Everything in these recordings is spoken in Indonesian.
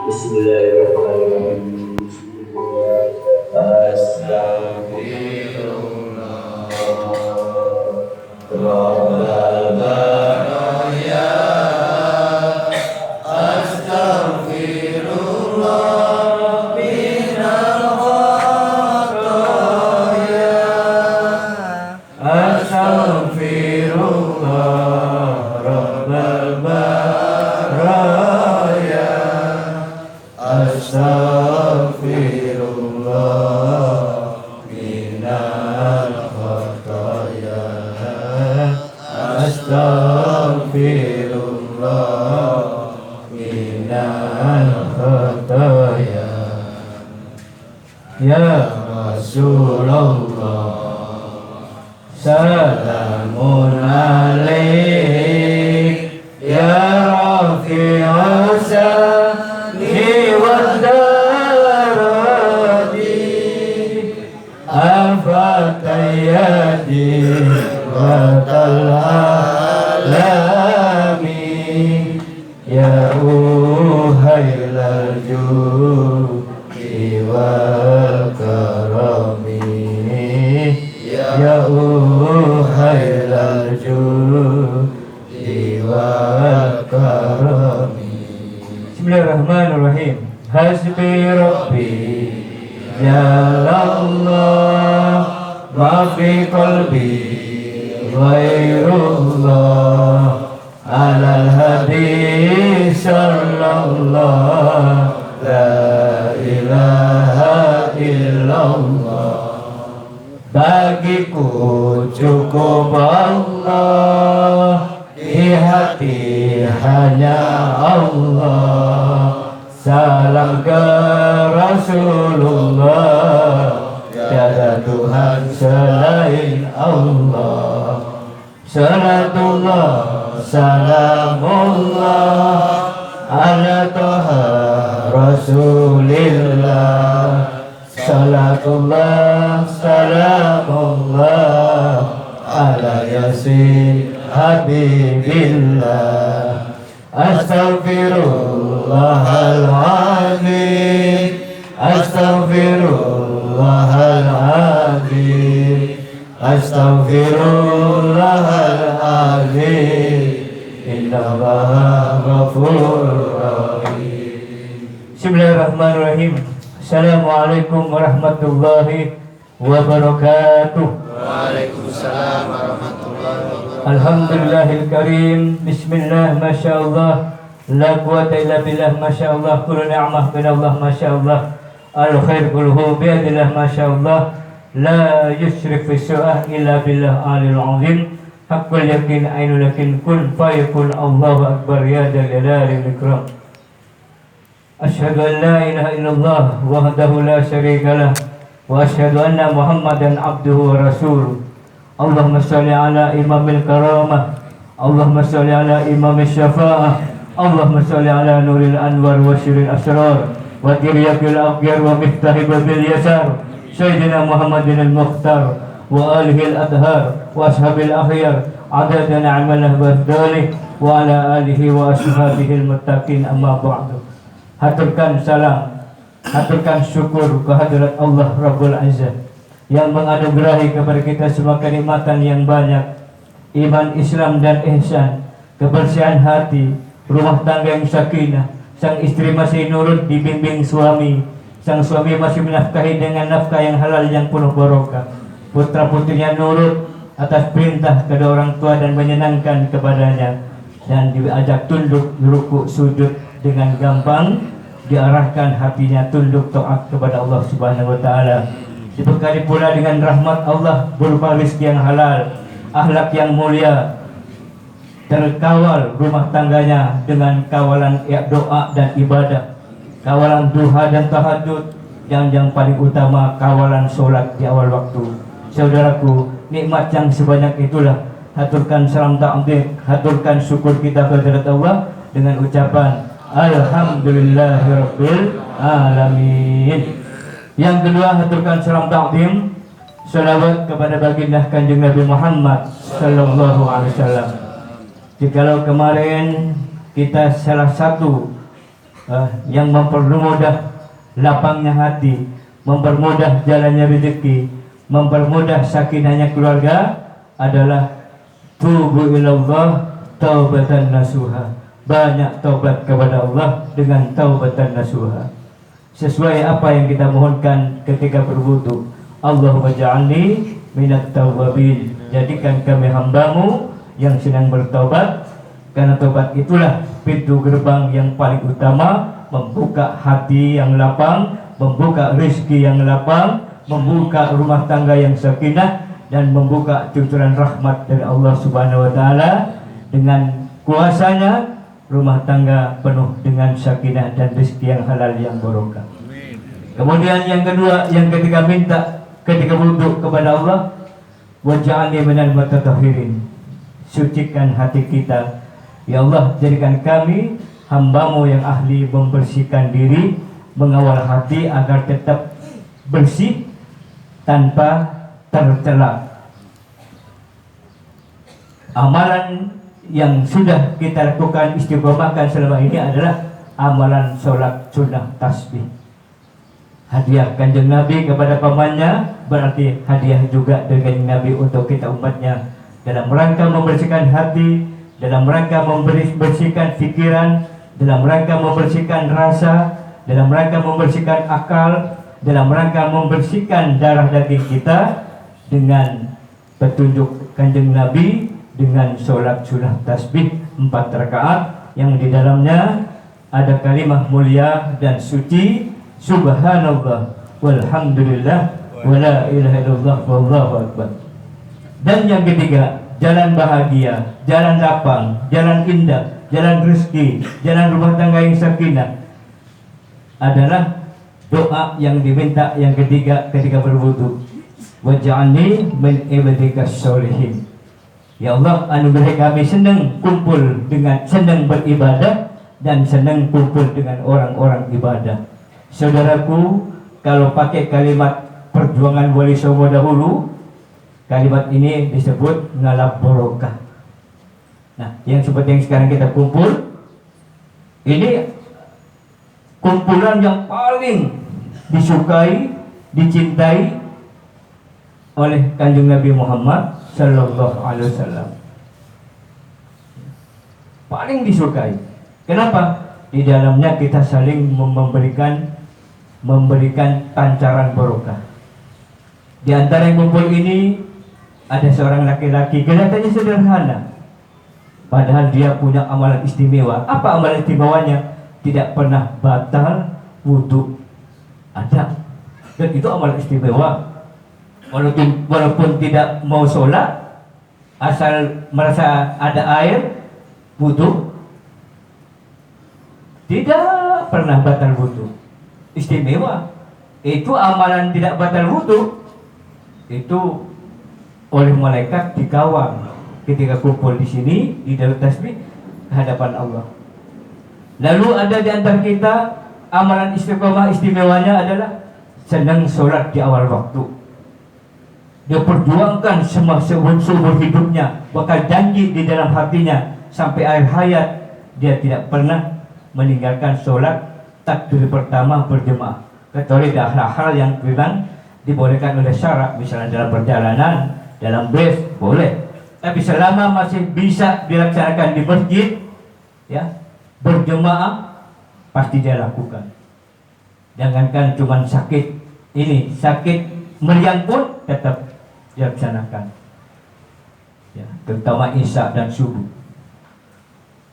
Bismillahirrahmanirrahim. Astaghfirullah Rabbal baraya. Astaghfirullah minal khataya. Astaghfirullah Rabbal baraya. Astaghfirullah minal khataya. Astaghfirullah minal khataya. Ya Rasulullah, salamun alaik. Ya Rafi'as sani wad darajati. Afatayadi wa alami. Ya uhailal judi wal karami. Ya uhailal judi wal karami. Bismillahirrahmanirrahim. Hasbi Rabbi Jalallah, ma fi qalbi ghairullah. Alal hadi sallallahu, la ilaha illallah. Bagiku cukup Allah, di hati hanya Allah. Salam ke Rasulullah, tiada Tuhan selain Allah. Salatullah, salamullah ala Taha Rasulillah. Salatullah, salamullah ala Yasin Habibillah. Astaghfirullahaladzim, astaghfirullahaladzim, astaghfirullahaladzim. Innallaha ghafurur rahim. Bismillahirrahmanirrahim. Assalamualaikum warahmatullahi wabarakatuh. Waalaikumsalam warahmatullahi wabarakatuh. Alhamdulillahil karim. Bismillah, masyaallah. La quwata illa billah, masyaallah. Kullu ni'mah minallah, masyaallah. Al khair kulluhu biadillah, masyaallah. La yusyrik fi su'ah illa billah alil azim. Haqqul yakin ainul yakin kun fayakun. Allahu akbar ya dzal jalali wal ikram. Asyhadu an la ilaha illallah wahdahu la syarika lah, wa asyhadu anna Muhammadan abduhu wa rasuluh. Allahumma shalli ala imamil karamah, Allahumma shalli ala imamil syafa'ah, Allahumma shalli ala nuril anwar wa syiril asrar wa tiryakil aqyar wa miftahi babil yasar Sayyidina Muhammadin al-Mukhtar wa alihi al-adhar wa ashabil akhyar adada na'amalah ba'dalik wa ala alihi wa ashabihi al-muttaqin. Amma ba'du. Haturkan salam, haturkan syukur kehadirat Allah Rabbul Izzah yang menganugerahi kepada kita semua kenikmatan yang banyak, iman, Islam dan ihsan, kebersihan hati, rumah tangga yang sakinah, sang istri masih nurut dibimbing suami, sang suami masih menafkahi dengan nafkah yang halal yang penuh barokah, putra putrinya nurut atas perintah kedua orang tua dan menyenangkan kepadanya, dan diajak tunduk rukuk sujud dengan gampang, diarahkan hatinya tunduk taat kepada Allah Subhanahu wa taala. Dibekali pula dengan rahmat Allah berupa rezeki yang halal, akhlak yang mulia, terkawal rumah tangganya dengan kawalan doa dan ibadah, kawalan duha dan tahajud, yang paling utama kawalan solat di awal waktu. Saudaraku, nikmat yang sebanyak itulah haturkan salam ta'zim, haturkan syukur kita kepada Allah dengan ucapan Alhamdulillahirabbil alamin. Yang kedua, haturkan salam ta'zim, salawat kepada baginda Kanjeng Nabi Muhammad sallallahu alaihi wasallam. Jikalau kemarin kita salah satu yang mempermudah lapangnya hati, mempermudah jalannya rezeki, mempermudah sakinahnya keluarga adalah tubu ilallah taubatan nasuha. Banyak taubat kepada Allah dengan taubatan nasuha. Sesuai apa yang kita mohonkan ketika berwudu. Allahumma ja'alni minat tawabin. Jadikan kami hambamu yang senang bertaubat, karena taubat itulah pintu gerbang yang paling utama, membuka hati yang lapang, membuka rezeki yang lapang, membuka rumah tangga yang sakinah, dan membuka cucuran rahmat dari Allah Subhanahu wa taala. Dengan kuasanya rumah tangga penuh dengan sakinah dan rezeki yang halal yang barokah. Kemudian yang kedua, yang ketika minta ketika wudhu kepada Allah, waj'alni minal mutatahhirin. Sucikan hati kita, ya Allah, jadikan kami hambamu yang ahli membersihkan diri, mengawal hati agar tetap bersih tanpa tercela. Amalan yang sudah kita lakukan istiqomahkan selama ini adalah amalan sholat sunnah tasbih. Hadiah kanjeng Nabi kepada pamannya berarti hadiah juga dari kanjeng Nabi untuk kita umatnya, dalam rangka membersihkan hati, dalam rangka membersihkan pikiran, dalam rangka membersihkan rasa, dalam rangka membersihkan akal, dalam rangka membersihkan darah daging kita dengan petunjuk kanjeng Nabi, dengan sholat sunnah tasbih 4 rakaat yang di dalamnya ada kalimah mulia dan suci, subhanallah walhamdulillah wala ilaha illallah wallahu akbar. Dan yang ketiga, jalan bahagia, jalan lapang, jalan indah, jalan rezeki, jalan rumah tangga yang sakinah adalah doa yang diminta yang ketiga ketika berwudu. Waj'alni min ibadikas sholihin. Ya Allah, anugerah kami senang kumpul dengan, senang beribadah dan senang kumpul dengan orang-orang ibadah. Saudaraku, kalau pakai kalimat perjuangan Wali Songo dahulu, kalimat ini disebut ngalap barokah. Nah, yang seperti yang sekarang kita kumpul, ini kumpulan yang paling disukai, dicintai oleh kanjeng Nabi Muhammad Sallallahu Alaihi Wasallam. Paling disukai. Kenapa? Di dalamnya kita saling memberikan pancaran barokah. Di antara yang kumpul ini ada seorang laki-laki, kelihatannya sederhana, padahal dia punya amalan istimewa. Apa amalan istimewanya? Tidak pernah batal wudu. Ada. Dan itu amalan istimewa. Walaupun tidak mau sholat, asal merasa ada air wudu, tidak pernah batal wudu. Istimewa. Itu amalan tidak batal wudu. Itu oleh malaikat dikawal ketika kumpul di sini di dalam tasbih hadapan Allah. Lalu ada di antara kita amalan istiqomah istimewanya adalah senang sholat di awal waktu. Dia perjuangkan semua seumur hidupnya, bakal janji di dalam hatinya sampai akhir hayat dia tidak pernah meninggalkan sholat takbir pertama berjemaah, kecuali ada hal-hal yang memang dibolehkan oleh syarak, misalnya dalam perjalanan, dalam bus boleh. Tapi selama masih bisa dilaksanakan di masjid, ya berjemaah pasti dia lakukan. Jangankan cuma sakit ini, sakit meriang pun tetap dilaksanakan, ya, terutama isya dan subuh.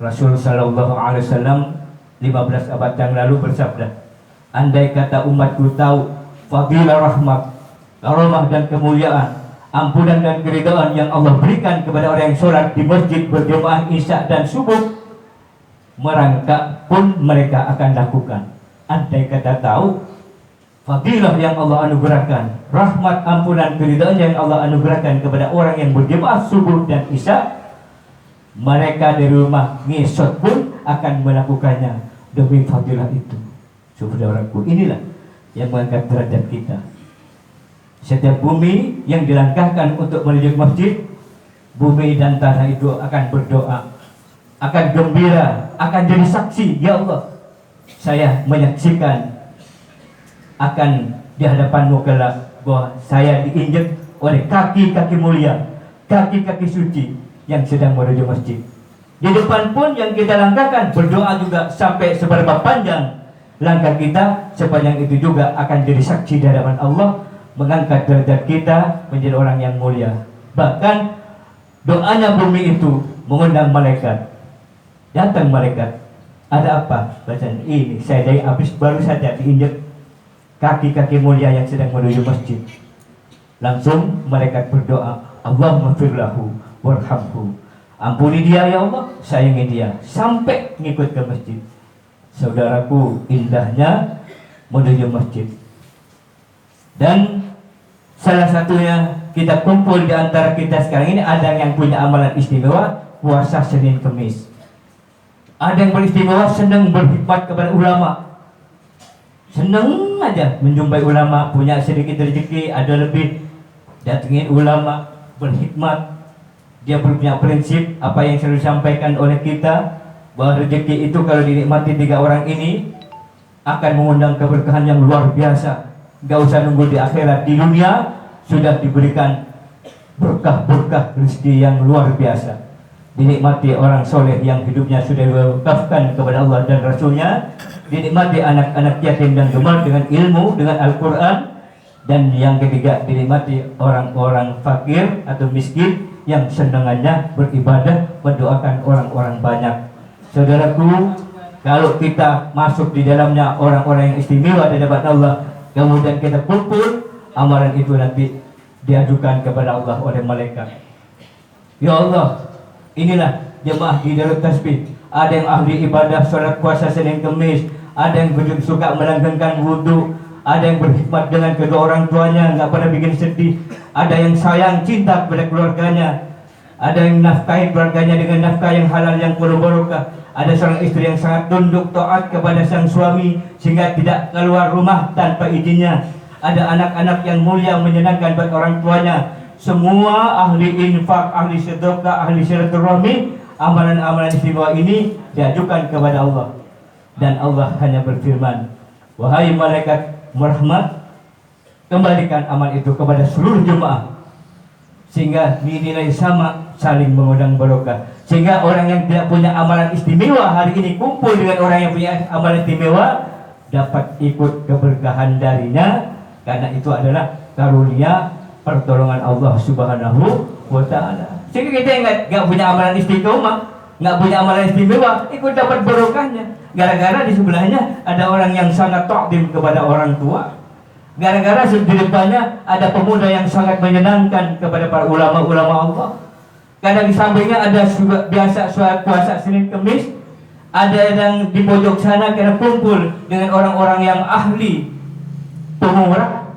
Rasul Sallallahu Alaihi Wasallam 15 abad yang lalu bersabda, andai kata umatku tahu fadilah rahmat, karamah dan kemuliaan, ampunan dan keridhaan yang Allah berikan kepada orang yang sholat di masjid berjemaah isya dan subuh, merangkak pun mereka akan lakukan. Andai kata tahu fadilah yang Allah anugerahkan, rahmat, ampunan, keridhaan yang Allah anugerahkan kepada orang yang berjemaah subuh dan isya, mereka dari rumah ngesot pun akan melakukannya demi fadilah itu. Saudaraku, inilah yang mengangkat derajat kita. Setiap bumi yang dilangkahkan untuk menuju masjid, bumi dan tanah itu akan berdoa, akan gembira, akan jadi saksi. Ya Allah, saya menyaksikan akan di hadapanmu kelak bahwa saya diinjak oleh kaki-kaki mulia, kaki-kaki suci yang sedang menuju masjid. Di depan pun yang kita langkahkan berdoa juga sampai seberapa panjang langkah kita, sepanjang itu juga akan jadi saksi di hadapan Allah, mengangkat derajat kita menjadi orang yang mulia. Bahkan doanya bumi itu mengundang malaikat. Datang malaikat, ada apa? Bacaan ini saya dari habis baru saja diinjak kaki-kaki mulia yang sedang menuju masjid. Langsung malaikat berdoa, Allahumma firlahu warhamhu, ampuni dia ya Allah, sayangi dia, sampai ngikut ke masjid. Saudaraku, indahnya menuju masjid. Dan salah satunya kita kumpul di antara kita sekarang ini, ada yang punya amalan istimewa puasa Senin Kemis. Ada yang beristimewa senang berkhidmat kepada ulama, senang aja menjumpai ulama, punya sedikit rezeki, ada lebih, datengin ulama, berkhidmat. Dia punya prinsip apa yang selalu disampaikan oleh kita, bahwa rezeki itu kalau dinikmati 3 orang ini akan mengundang keberkahan yang luar biasa. Gak usah nunggu di akhirat, di dunia sudah diberikan berkah-berkah rezeki yang luar biasa. Dinikmati orang soleh yang hidupnya sudah diwakafkan kepada Allah dan Rasulnya, dinikmati anak-anak yatim dan gemar dengan ilmu, dengan Al-Quran. Dan yang ketiga, dinikmati orang-orang fakir atau miskin yang senangannya beribadah, mendoakan orang-orang banyak. Saudaraku, kalau kita masuk di dalamnya orang-orang yang istimewa di hadapan Allah, kemudian kita kumpul, amalan itu nanti diajukan kepada Allah oleh malaikat. Ya Allah, inilah jemaah di Darut Tasbih. Ada yang ahli ibadah sholat puasa Senin Kemis, ada yang suka melanggengkan wudhu, ada yang berkhidmat dengan kedua orang tuanya, nggak pernah bikin sedih, ada yang sayang cinta kepada keluarganya, ada yang nafkahi keluarganya dengan nafkah yang halal yang penuh barokah, ada seorang istri yang sangat tunduk taat kepada sang suami sehingga tidak keluar rumah tanpa izinnya, ada anak-anak yang mulia menyenangkan buat orang tuanya. Semua ahli infak, ahli sedekah, ahli silaturahmi, amalan-amalan istimewa ini diajukan kepada Allah. Dan Allah hanya berfirman, wahai malaikat merahmat, kembalikan amal itu kepada seluruh jemaah, sehingga dinilai sama, saling mengundang barokah. Sehingga orang yang tidak punya amalan istimewa hari ini kumpul dengan orang yang punya amalan istimewa, dapat ikut keberkahan darinya, karena itu adalah karunia pertolongan Allah Subhanahu wa Ta'ala. Sehingga kita yang nggak punya amalan istiqomah, nggak punya amalan istimewa, ikut dapat barokahnya. Gara-gara di sebelahnya ada orang yang sangat takdim kepada orang tua. Gara-gara di depannya ada pemuda yang sangat menyenangkan kepada para ulama-ulama Allah. Karena di sampingnya ada biasa sholat puasa Senin Kemis, ada yang di pojok sana karena kumpul dengan orang-orang yang ahli pemurah,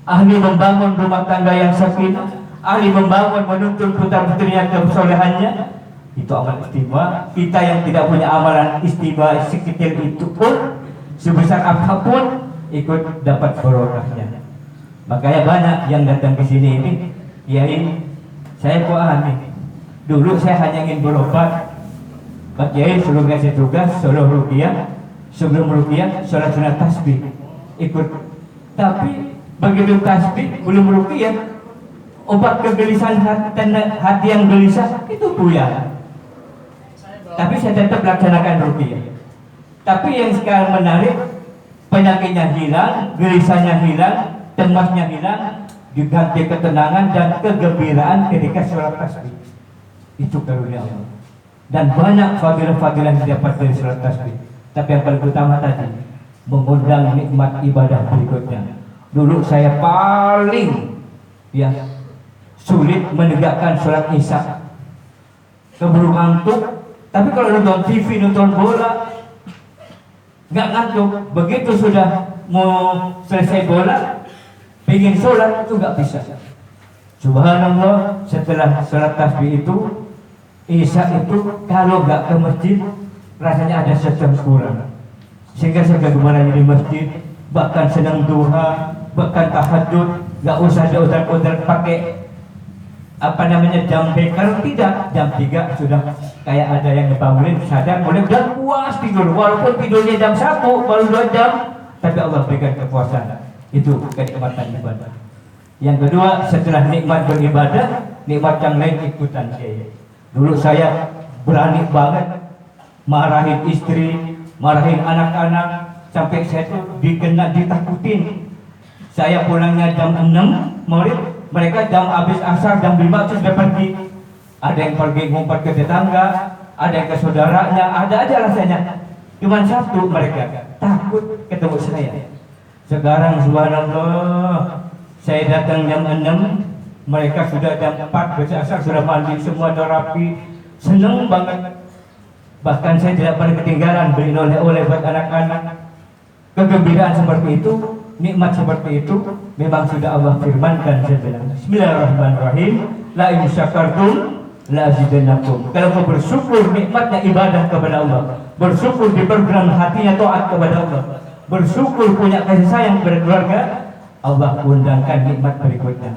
ahli membangun rumah tangga yang sakinah, ahli membangun menuntun putra-putrinya kesolehannya. Itu amal istimewa. Kita yang tidak punya amalan istimewa sekecil itu pun, sebesar apapun, ikut dapat barokahnya. Makanya banyak yang datang ke sini ini, ya ini saya nih. Dulu saya hanya ingin berobat, Pak Kiai suruh kasih tugas, suruh ruqyah, sebelum ruqyah sholat sunat tasbih, ikut. Tapi begitu tasbih belum ruqyah, obat kegelisahan hati yang gelisah itu buyar. Tapi saya tetap laksanakan ruqyah. Tapi yang sekarang menarik, penyakitnya hilang, gelisahnya hilang, cemasnya hilang, diganti ketenangan dan kegembiraan ketika sholat tasbih. Itu karunia Allah. Dan banyak fadilah-fadilah yang didapat dari sholat tasbih. Tapi yang paling utama tadi, mengundang nikmat ibadah berikutnya. Dulu saya paling sulit menegakkan sholat isya, keburu ngantuk. Tapi kalau nonton TV, nonton bola, nggak ngantuk. Begitu sudah mau selesai bola, pengen sholat itu nggak bisa. Subhanallah, setelah sholat tasbih itu, isya itu kalau nggak ke masjid, rasanya ada sejam kurang. Sehingga saya kemana di masjid, bahkan sedang duha, bahkan tahajud, nggak usah diutar-utar pakai jam beker, tidak, jam 3 sudah kayak ada yang ngebangunin, sadar boleh dan puas tidur, walaupun tidurnya jam 1 baru 2 jam, tapi Allah berikan kepuasan. Itu kenikmatan ibadah. Yang kedua, setelah nikmat beribadah, nikmat yang lain ikutan saya. Dulu saya berani banget marahin istri, marahin anak-anak, sampai saya tuh ditakutin. Saya pulangnya jam 6 maghrib, mereka jam habis asar jam 5 sudah pergi. Ada yang pergi ngumpet ke tetangga, ada yang ke saudaranya, ada aja rasanya. Cuman satu, mereka takut ketemu saya. Sekarang subhanallah, saya datang jam 6, mereka sudah jam 4 habis asar sudah mandi semua, sudah rapi, seneng banget. Bahkan saya tidak pernah ketinggalan beli oleh-oleh buat anak-anak. Kegembiraan seperti itu, nikmat seperti itu memang sudah Allah firmankan. Saya bilang Bismillahirrahmanirrahim, la in syakartum la azidannakum. Kalau kau bersyukur nikmatnya ibadah kepada Allah, bersyukur dipergeram hatinya taat kepada Allah, bersyukur punya kasih sayang kepada keluarga, Allah undangkan nikmat berikutnya.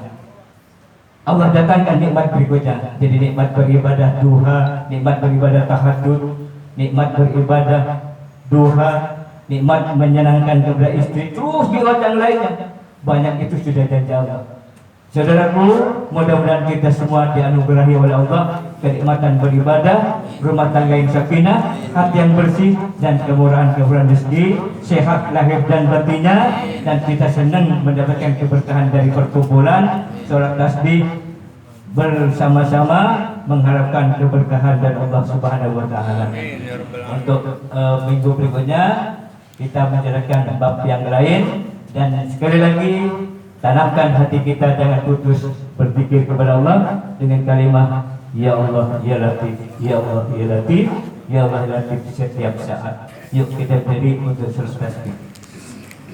Allah datangkan nikmat berikutnya. Jadi nikmat beribadah duha, nikmat beribadah tahajud, nikmat beribadah duha, nikmat menyenangkan kepada istri, terus nikmat yang lainnya banyak, itu sudah janji Allah. Saudaraku, mudah-mudahan kita semua dianugerahi oleh Allah kenikmatan beribadah, rumah tangga yang sakinah, hati yang bersih, dan kemurahan rezeki, sehat lahir dan batinnya, dan kita senang mendapatkan keberkahan dari perkumpulan sholat tasbih bersama-sama, mengharapkan keberkahan dari Allah Subhanahu wa Ta'ala. Untuk minggu berikutnya kita menjalankan bab yang lain, dan sekali lagi tanamkan hati kita jangan putus berzikir kepada Allah dengan kalimat Ya Allah Ya Latif, Ya Allah Ya Latif, Ya Allah Ya Latif setiap saat. Yuk kita berdiri untuk sholat tasbih.